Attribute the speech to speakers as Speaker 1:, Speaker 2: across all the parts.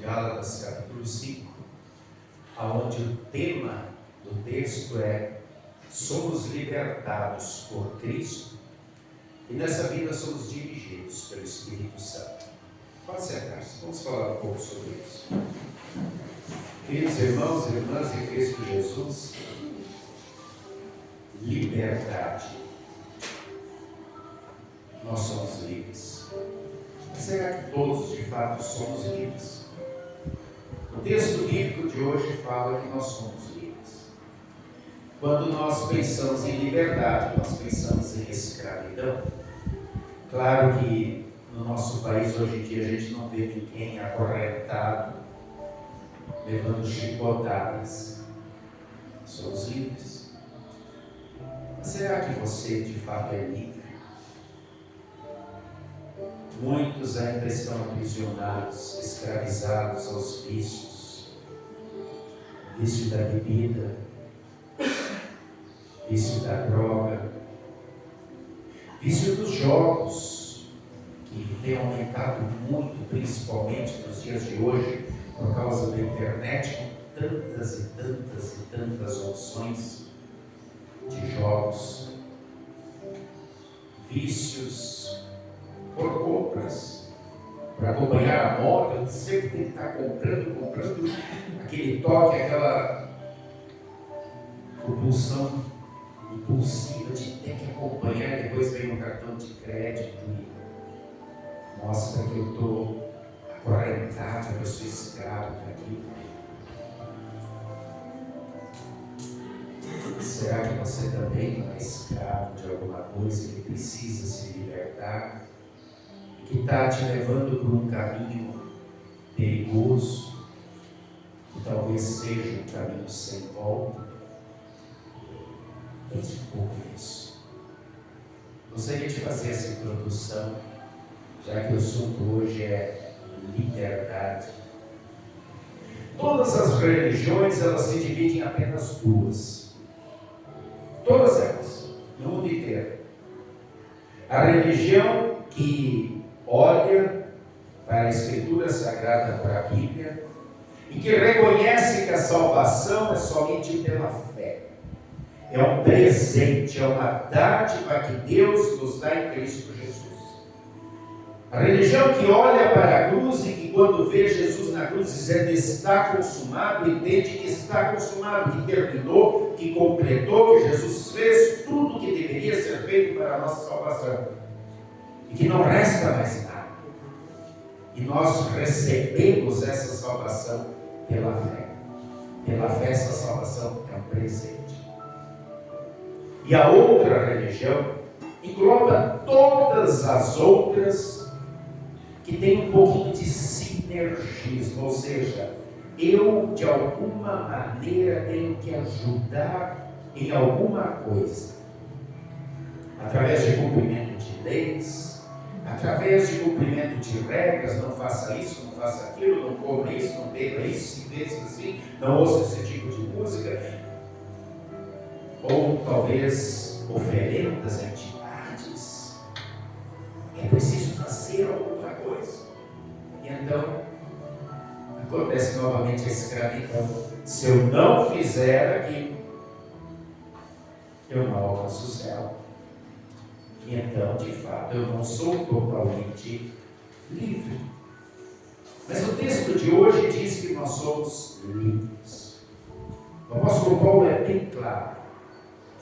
Speaker 1: Gálatas capítulo 5, onde o tema do texto é: somos libertados por Cristo e nessa vida somos dirigidos pelo Espírito Santo. Pode sentar-se, vamos falar um pouco sobre isso. Queridos irmãos e irmãs em Cristo Jesus, liberdade. Nós somos livres. Mas será que todos de fato somos livres? O texto bíblico de hoje fala que nós somos livres. Quando nós pensamos em liberdade, nós pensamos em escravidão. Claro que no nosso país hoje em dia a gente não vê ninguém acorrentado, levando chicotadas. Somos livres. Mas será que você de fato é livre? Muitos ainda estão aprisionados, escravizados aos vícios. Vício da bebida, vício da droga, vício dos jogos, que tem aumentado muito, principalmente nos dias de hoje, por causa da internet, com tantas e tantas e tantas opções de jogos. Vícios por compras, para acompanhar a moda. Eu sempre tem que estar comprando aquele toque, aquela compulsão impulsiva de ter que acompanhar. Depois vem um cartão de crédito e mostra que eu estou acorrentado, que eu sou escravo daquilo. Será que você também não é escravo de alguma coisa que precisa se libertar? Que está te levando por um caminho perigoso, que talvez seja um caminho sem volta? Pense um pouco nisso. Gostaria de fazer essa introdução, já que o assunto hoje é liberdade. Todas as religiões, elas se dividem em apenas duas. Todas elas, no mundo inteiro. A religião que olha para a Escritura Sagrada, para a Bíblia, e que reconhece que a salvação é somente pela fé. É um presente, é uma dádiva que Deus nos dá em Cristo Jesus. A religião que olha para a cruz e que quando vê Jesus na cruz dizendo está consumado, entende que está consumado, que terminou, que completou, que Jesus fez tudo o que deveria ser feito para a nossa salvação. E que não resta mais nada. E nós recebemos essa salvação pela fé. Pela fé, essa salvação é um presente. E a outra religião engloba todas as outras que tem um pouquinho de sinergismo, ou seja, eu de alguma maneira tenho que ajudar em alguma coisa, através de cumprimento de leis, através de cumprimento de regras. Não faça isso, não faça aquilo, não coma isso, não beba isso, se vê assim, não ouça esse tipo de música, ou talvez oferendas a entidades. É preciso fazer alguma coisa. E então acontece novamente a escravidão. Se eu não fizer aquilo, eu não alcanço o céu. E então, de fato, eu não sou totalmente livre. Mas o texto de hoje diz que nós somos livres. O apóstolo Paulo é bem claro.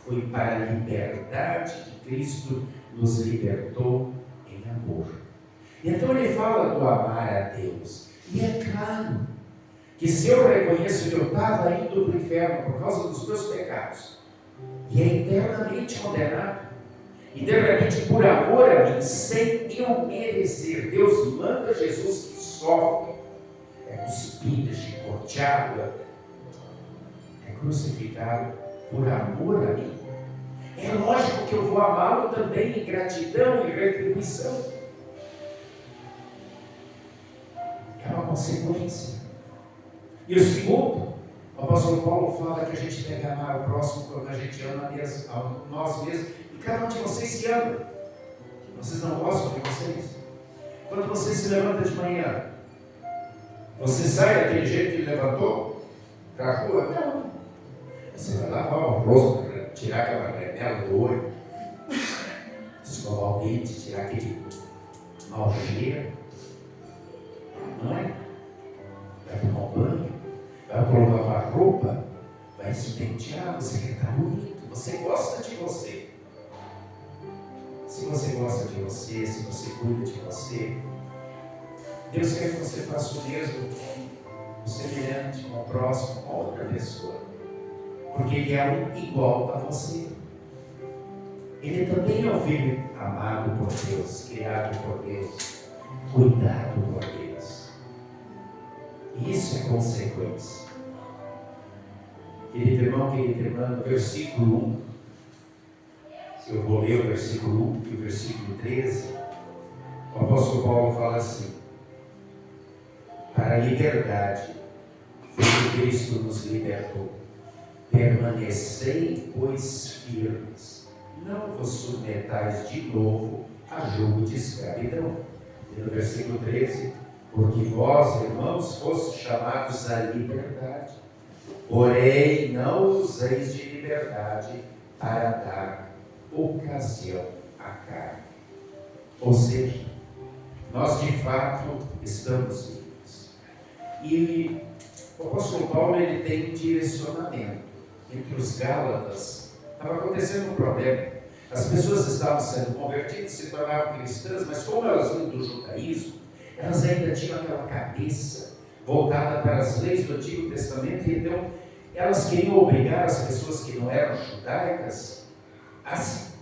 Speaker 1: Foi para a liberdade que Cristo nos libertou em amor. E então ele fala do amar a Deus. E é claro que se eu reconheço que eu estava indo para o inferno por causa dos meus pecados, e é eternamente condenado, e de repente, por amor a mim, sem eu merecer, Deus manda Jesus que sofre, é cuspido, é chicoteado, é crucificado por amor a mim. É lógico que eu vou amá-lo também em gratidão e retribuição. É uma consequência. E o segundo, o apóstolo Paulo fala que a gente deve amar o próximo quando a gente ama a nós mesmos. E cada um de vocês se ama. Vocês não gostam de vocês? Quando você se levanta de manhã, Você sai daquele jeito que ele levantou para a rua? Não. Você vai lavar o rosto, tirar aquela remela do olho, escovar o dente, tirar aquele mau cheiro. Não é? Vai tomar um banho, vai colocar uma roupa, vai se pentear, você quer estar bonito, você gosta de você. Se você gosta de você, se você cuida de você, Deus quer que você faça o mesmo com o semelhante, com o próximo, com outra pessoa. Porque Ele é um igual a você. Ele também é um filho amado por Deus, criado por Deus, cuidado por Deus. E isso é consequência. Querido irmão, querida irmã, no versículo 1, eu vou ler o versículo 1 e o versículo 13, o apóstolo Paulo fala assim: para a liberdade foi que Cristo nos libertou. Permanecei, pois, firmes. Não vos submetais de novo a jugo de escravidão. E no versículo 13, porque vós, irmãos, fostes chamados à liberdade. Porém, não useis de liberdade para dar ocasião à carne. Ou seja, nós de fato estamos livres. E o apóstolo Paulo ele tem um direcionamento. Entre os Gálatas estava acontecendo um problema. As pessoas estavam sendo convertidas, se tornavam cristãs, mas como elas vinham do judaísmo, elas ainda tinham aquela cabeça voltada para as leis do Antigo Testamento, e então elas queriam obrigar as pessoas que não eram judaicas a se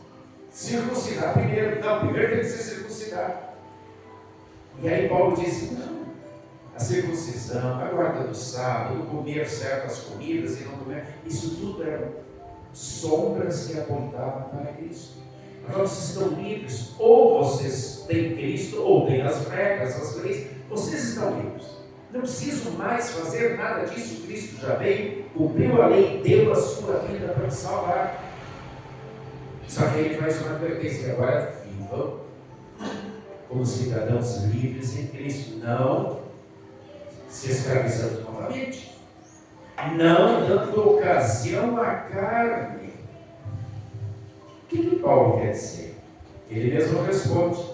Speaker 1: circuncidar primeiro. Não, primeiro tem que ser circuncidado. E aí Paulo disse: não, a circuncisão, a guarda do sábado, comer certas comidas e não comer, isso tudo eram sombras que apontavam para Cristo. Agora vocês estão livres, ou vocês têm Cristo, ou têm as regras, as leis, vocês estão livres. Não preciso mais fazer nada disso, Cristo já veio, cumpriu a lei, deu a sua vida para me salvar. Só que ele faz uma advertência: agora vivam como cidadãos livres em Cristo, não se escravizando novamente, não dando ocasião à carne. O que Paulo quer dizer? Ele mesmo responde.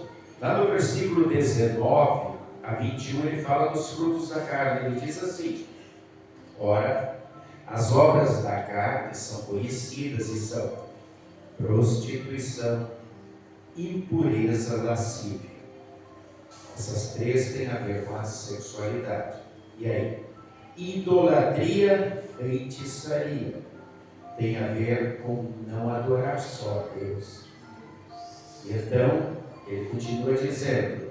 Speaker 1: Lá no versículo 19 a 21, ele fala dos frutos da carne. Ele diz assim: ora, as obras da carne são conhecidas e são prostituição, impureza, lascívia. Essas três têm a ver com a sexualidade. E aí? Idolatria, feitiçaria. Tem a ver com não adorar só a Deus. E então, ele continua dizendo: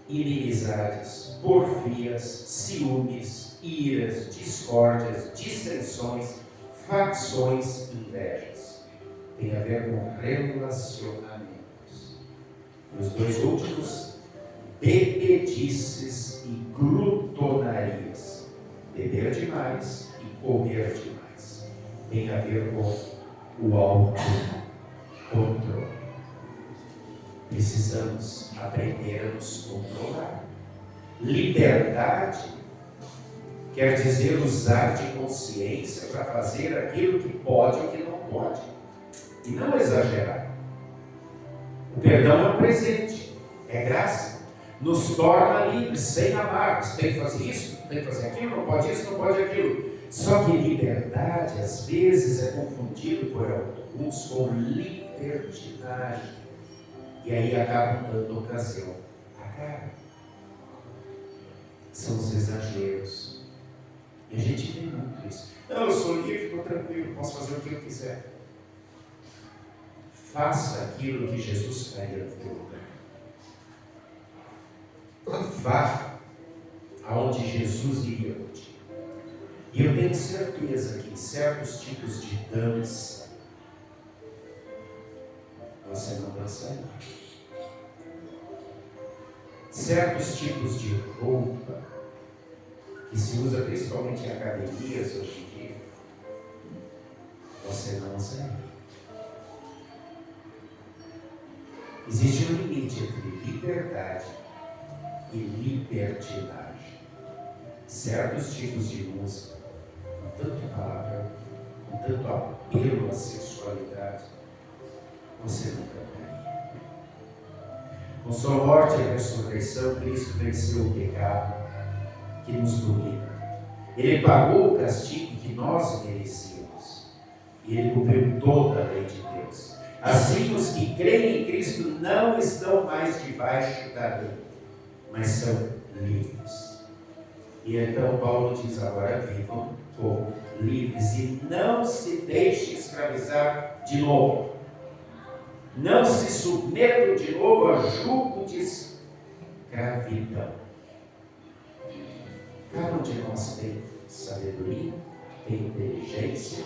Speaker 1: inimizades, porfias, ciúmes, iras, discórdias, dissensões, facções, invejas. Tem a ver com relacionamentos. E os dois últimos, bebedices e glutonarias. Beber demais e comer demais. Tem a ver com o autocontrole. Precisamos aprender a nos controlar. Liberdade quer dizer usar de consciência para fazer aquilo que pode e o que não pode. E não exagerar. O perdão é um presente, é graça. Nos torna livres, sem amargos. Tem que fazer isso, tem que fazer aquilo, não pode isso, não pode aquilo. Só que liberdade, às vezes, é confundido por alguns com libertinagem. E aí acabam dando ocasião à carne. São os exageros. E a gente vê muito isso. Não, eu sou livre, estou tranquilo, posso fazer o que eu quiser. Faça aquilo que Jesus faria no teu lugar. Vá aonde Jesus iria contigo. E eu tenho certeza que em certos tipos de dança você não dançaria. Certos tipos de roupa que se usa principalmente em academias hoje em dia, você não usaria. Existe um limite entre liberdade e libertinagem. Certos tipos de música, com tanto palavrão, com tanto apelo à sexualidade, você não cantaria. Com sua morte e ressurreição, Cristo venceu o pecado que nos domina. Ele pagou o castigo que nós merecíamos. E Ele cumpriu toda a lei de Deus. Assim, os que creem em Cristo não estão mais debaixo da lei, mas são livres. E então Paulo diz: agora vivam como livres e não se deixem escravizar de novo. Não se submetam de novo a jugo de escravidão. Cada um de nós tem sabedoria, tem inteligência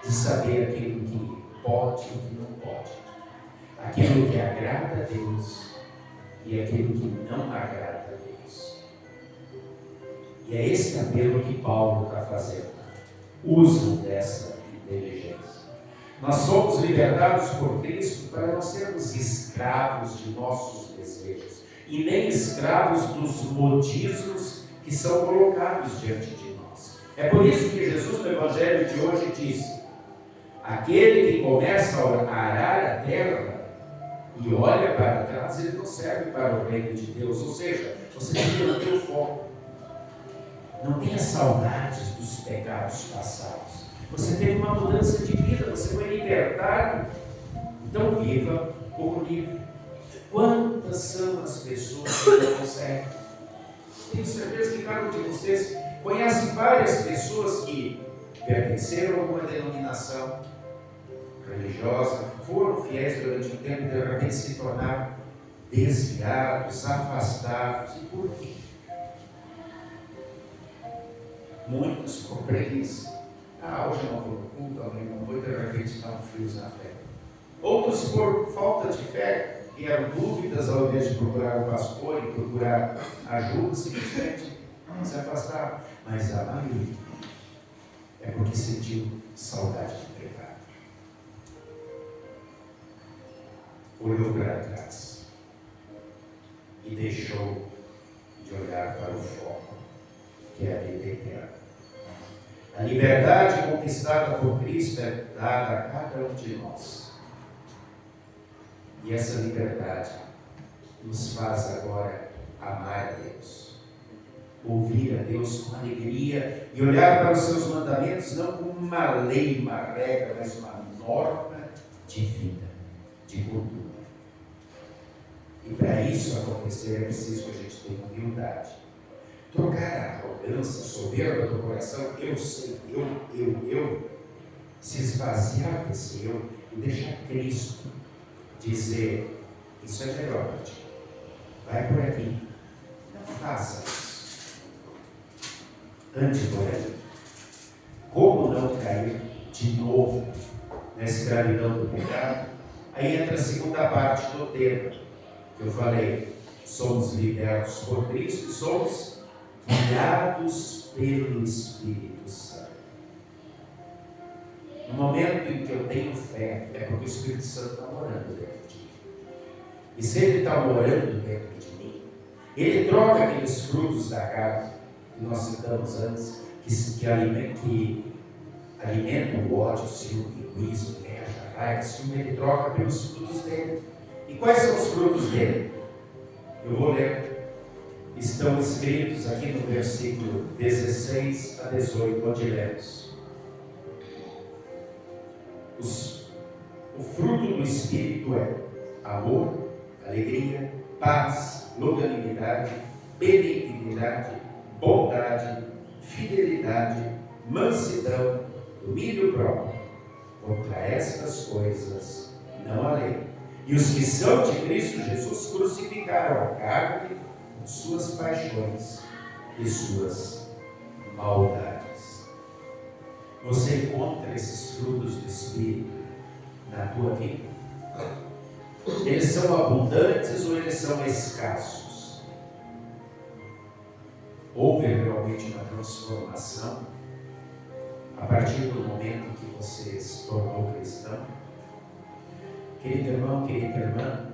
Speaker 1: de saber aquilo que pode e o que não pode, aquilo que agrada a Deus e aquilo que não agrada a Deus. E é esse apelo que Paulo está fazendo. Usam dessa inteligência. Nós somos libertados por Cristo para não sermos escravos de nossos desejos e nem escravos dos modismos que são colocados diante de nós. É por isso que Jesus no Evangelho de hoje disse: aquele que começa a arar a terra e olha para trás, ele não serve para o reino de Deus. Ou seja, você tem que manter o foco. Não tenha saudades dos pecados passados. Você teve uma mudança de vida, você foi libertado. Então viva como livre. Quantas são as pessoas que não conseguem? Tenho certeza que cada um de vocês conhece várias pessoas que pertenceram a alguma denominação religiosa, foram fiéis durante um tempo e de repente se tornaram desviados, afastados. E por quê? Muitos por preguiça. Hoje eu não vou no culto, amanhã não vou, e de repente estavam frios na fé. Outros por falta de fé, que eram dúvidas, ao invés de procurar o pastor e procurar ajuda, simplesmente se afastaram. Mas a maioria é porque sentiu saudade do pecado. Olhou para trás e deixou de olhar para o foco, que é a vida eterna. A liberdade conquistada por Cristo é dada a cada um de nós. E essa liberdade nos faz agora amar a Deus, ouvir a Deus com alegria e olhar para os seus mandamentos não como uma lei, uma regra, mas uma norma de vida, de cultura. E para isso acontecer é preciso que a gente tenha humildade. Trocar a arrogância, a soberba do coração, eu sei, eu, se esvaziar desse eu e deixar Cristo dizer: isso é melhor para ti, vai por aqui, não faça isso, ande por aí. Como não cair de novo na escravidão do pecado? Aí entra a segunda parte do tema que eu falei: somos libertos por Cristo e somos guiados pelo Espírito Santo. No momento em que eu tenho fé, é porque o Espírito Santo está morando dentro de mim. E se ele está morando dentro de mim, ele troca aqueles frutos da carne que nós citamos antes, que alimentam o ódio, o ciúme, o egoísmo, inveja, a raiva, ciúme, ele troca pelos frutos dele. E quais são os frutos dele? Eu vou ler. Estão escritos aqui no versículo 16 a 18, onde lemos: o fruto do Espírito é amor, alegria, paz, longanimidade, benignidade, bondade, fidelidade, mansidão, domínio próprio. Contra estas coisas não há lei. E os que são de Cristo Jesus crucificaram a carne, suas paixões e suas maldades. Você encontra esses frutos do Espírito na tua vida? Eles são abundantes ou eles são escassos? Houve realmente uma transformação a partir do momento em que você se tornou cristão? Querido irmão, querida irmã,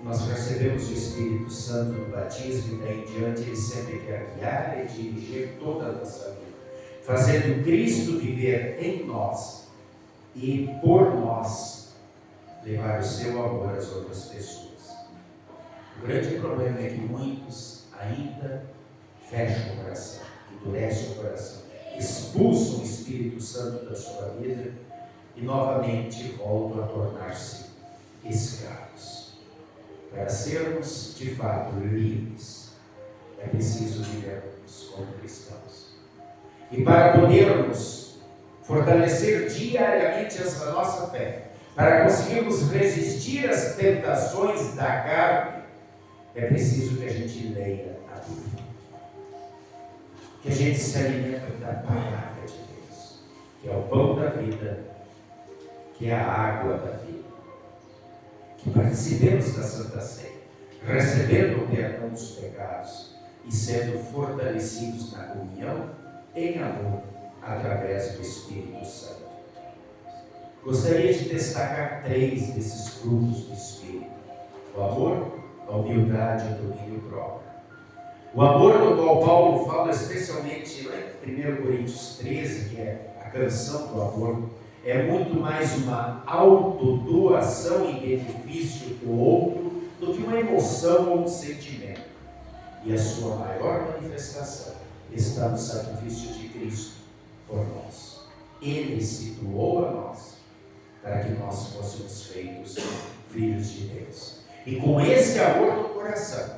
Speaker 1: nós recebemos o Espírito Santo no batismo e daí em diante Ele sempre quer guiar e dirigir toda a nossa vida, fazendo Cristo viver em nós e por nós levar o seu amor às outras pessoas. O grande problema é que muitos ainda fecham o coração, endurecem o coração, expulsam o Espírito Santo da sua vida e novamente voltam a tornar-se escravos. Para sermos de fato livres, é preciso vivermos como cristãos. E para podermos fortalecer diariamente a nossa fé, para conseguirmos resistir às tentações da carne, é preciso que a gente leia a Bíblia, que a gente se alimente da palavra de Deus, que é o pão da vida, que é a água da vida, que participemos da Santa Ceia, recebendo o perdão dos pecados e sendo fortalecidos na comunhão em amor através do Espírito Santo. Gostaria de destacar 3 desses frutos do Espírito: o amor, a humildade e o domínio próprio. O amor do qual Paulo fala especialmente lá em 1 Coríntios 13, que é a canção do amor, é muito mais uma autodoação em benefício do outro do que uma emoção ou um sentimento. E a sua maior manifestação está no sacrifício de Cristo por nós. Ele se doou a nós para que nós fôssemos feitos filhos de Deus. E com esse amor no coração,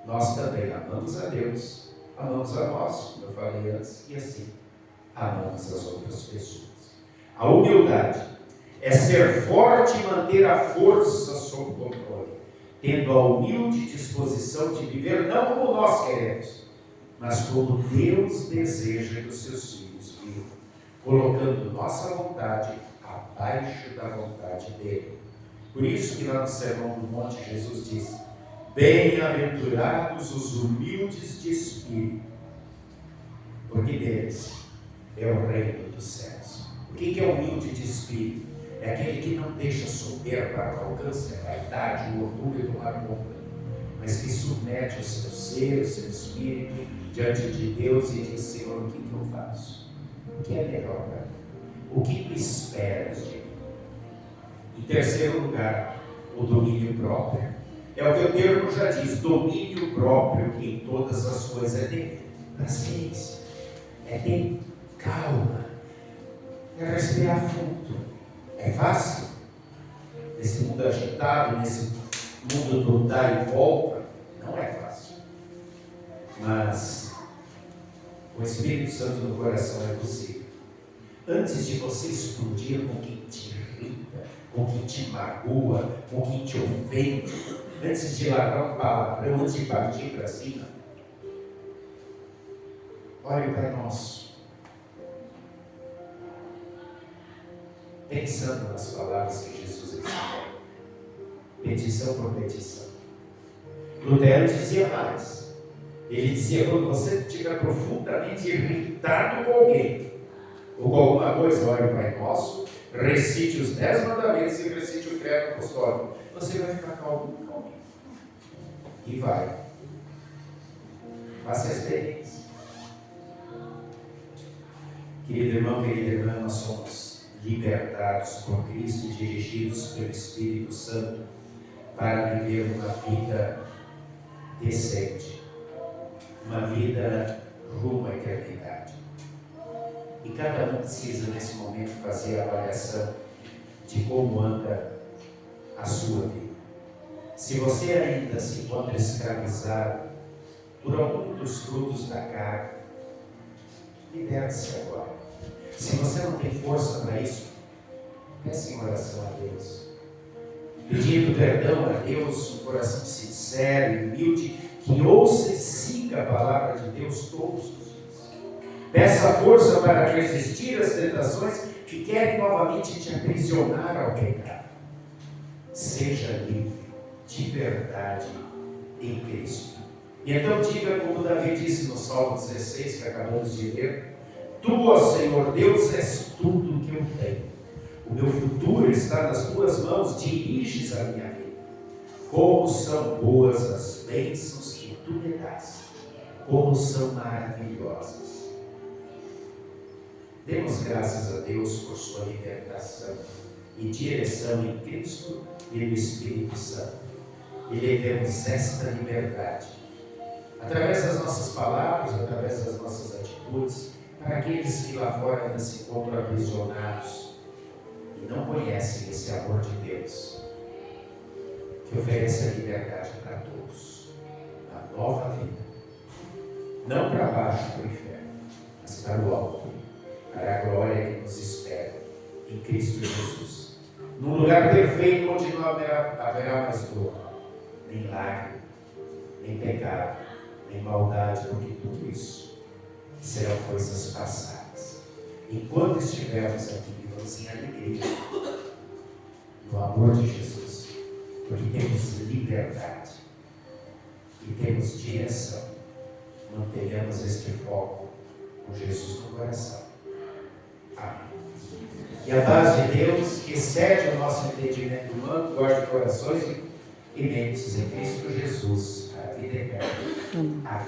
Speaker 1: nós também amamos a Deus, amamos a nós, como eu falei antes, e assim amamos as outras pessoas. A humildade é ser forte e manter a força sob controle, tendo a humilde disposição de viver não como nós queremos, mas como Deus deseja que os seus filhos vivam, colocando nossa vontade abaixo da vontade dele. Por isso que lá no Sermão do Monte Jesus diz: bem-aventurados os humildes de espírito, porque deles é o reino dos céus. O que é humilde de espírito? É aquele que não deixa soberba, arrogância, vaidade, o orgulho tomar conta, mas que submete o seu ser, o seu espírito diante de Deus e diz: Senhor, o que eu faço? O que é melhor para mim? O que tu esperas de mim? Em terceiro lugar, o domínio próprio. É o que o termo já diz: domínio próprio, que em todas as coisas é ter paciência, é ter calma, é respirar fundo. É fácil? Nesse mundo agitado, nesse mundo do dar e volta, não é fácil. Mas o Espírito Santo no coração é possível. Antes de você explodir com quem te irrita, com quem te magoa, com quem te ofende, antes de largar um palavrão, antes de partir para cima, olhe o Pai Nosso, pensando nas palavras que Jesus ensinou, petição por petição. Lutero dizia mais. Ele dizia: quando você estiver profundamente irritado com alguém ou com alguma coisa, olhe o Pai Nosso, recite os 10 mandamentos e recite o credo apostólico. Você vai ficar calmo. E vai. Faça a experiência. Querido irmão, querida irmã, nós somos libertados por Cristo e dirigidos pelo Espírito Santo para viver uma vida decente, uma vida rumo à eternidade. E cada um precisa nesse momento fazer a avaliação de como anda a sua vida. Se você ainda se encontra escravizado por algum dos frutos da carne, liberte-se agora. Se você não tem força para isso, peça em oração a Deus, pedindo perdão a Deus, um coração sincero e humilde, que ouça e siga a palavra de Deus todos os dias. Peça força para resistir às tentações que querem novamente te aprisionar ao pecado. Seja livre de verdade em Cristo. E então diga como Davi disse no Salmo 16, que acabamos de ler: Tu, ó Senhor Deus, és tudo o que eu tenho. O meu futuro está nas tuas mãos, diriges a minha vida. Como são boas as bênçãos que tu me dás, como são maravilhosas. Demos graças a Deus por sua libertação e direção em Cristo e no Espírito Santo. E levemos esta liberdade, através das nossas palavras, através das nossas atitudes, para aqueles que lá fora ainda se encontram aprisionados e não conhecem esse amor de Deus, que oferece a liberdade para todos, a nova vida, não para baixo do inferno, mas para o alto, para a glória que nos espera em Cristo Jesus, num lugar perfeito onde não haverá mais dor, nem lágrima, nem pecado, nem maldade, porque tudo isso serão coisas passadas. Enquanto estivermos aqui, vivamos em alegria, no amor de Jesus, porque temos liberdade e temos direção. Mantenhamos este foco com Jesus no coração. Amém. E a paz de Deus, que excede o nosso entendimento humano, guarde corações e mentes em Cristo Jesus, para a vida eterna. Amém.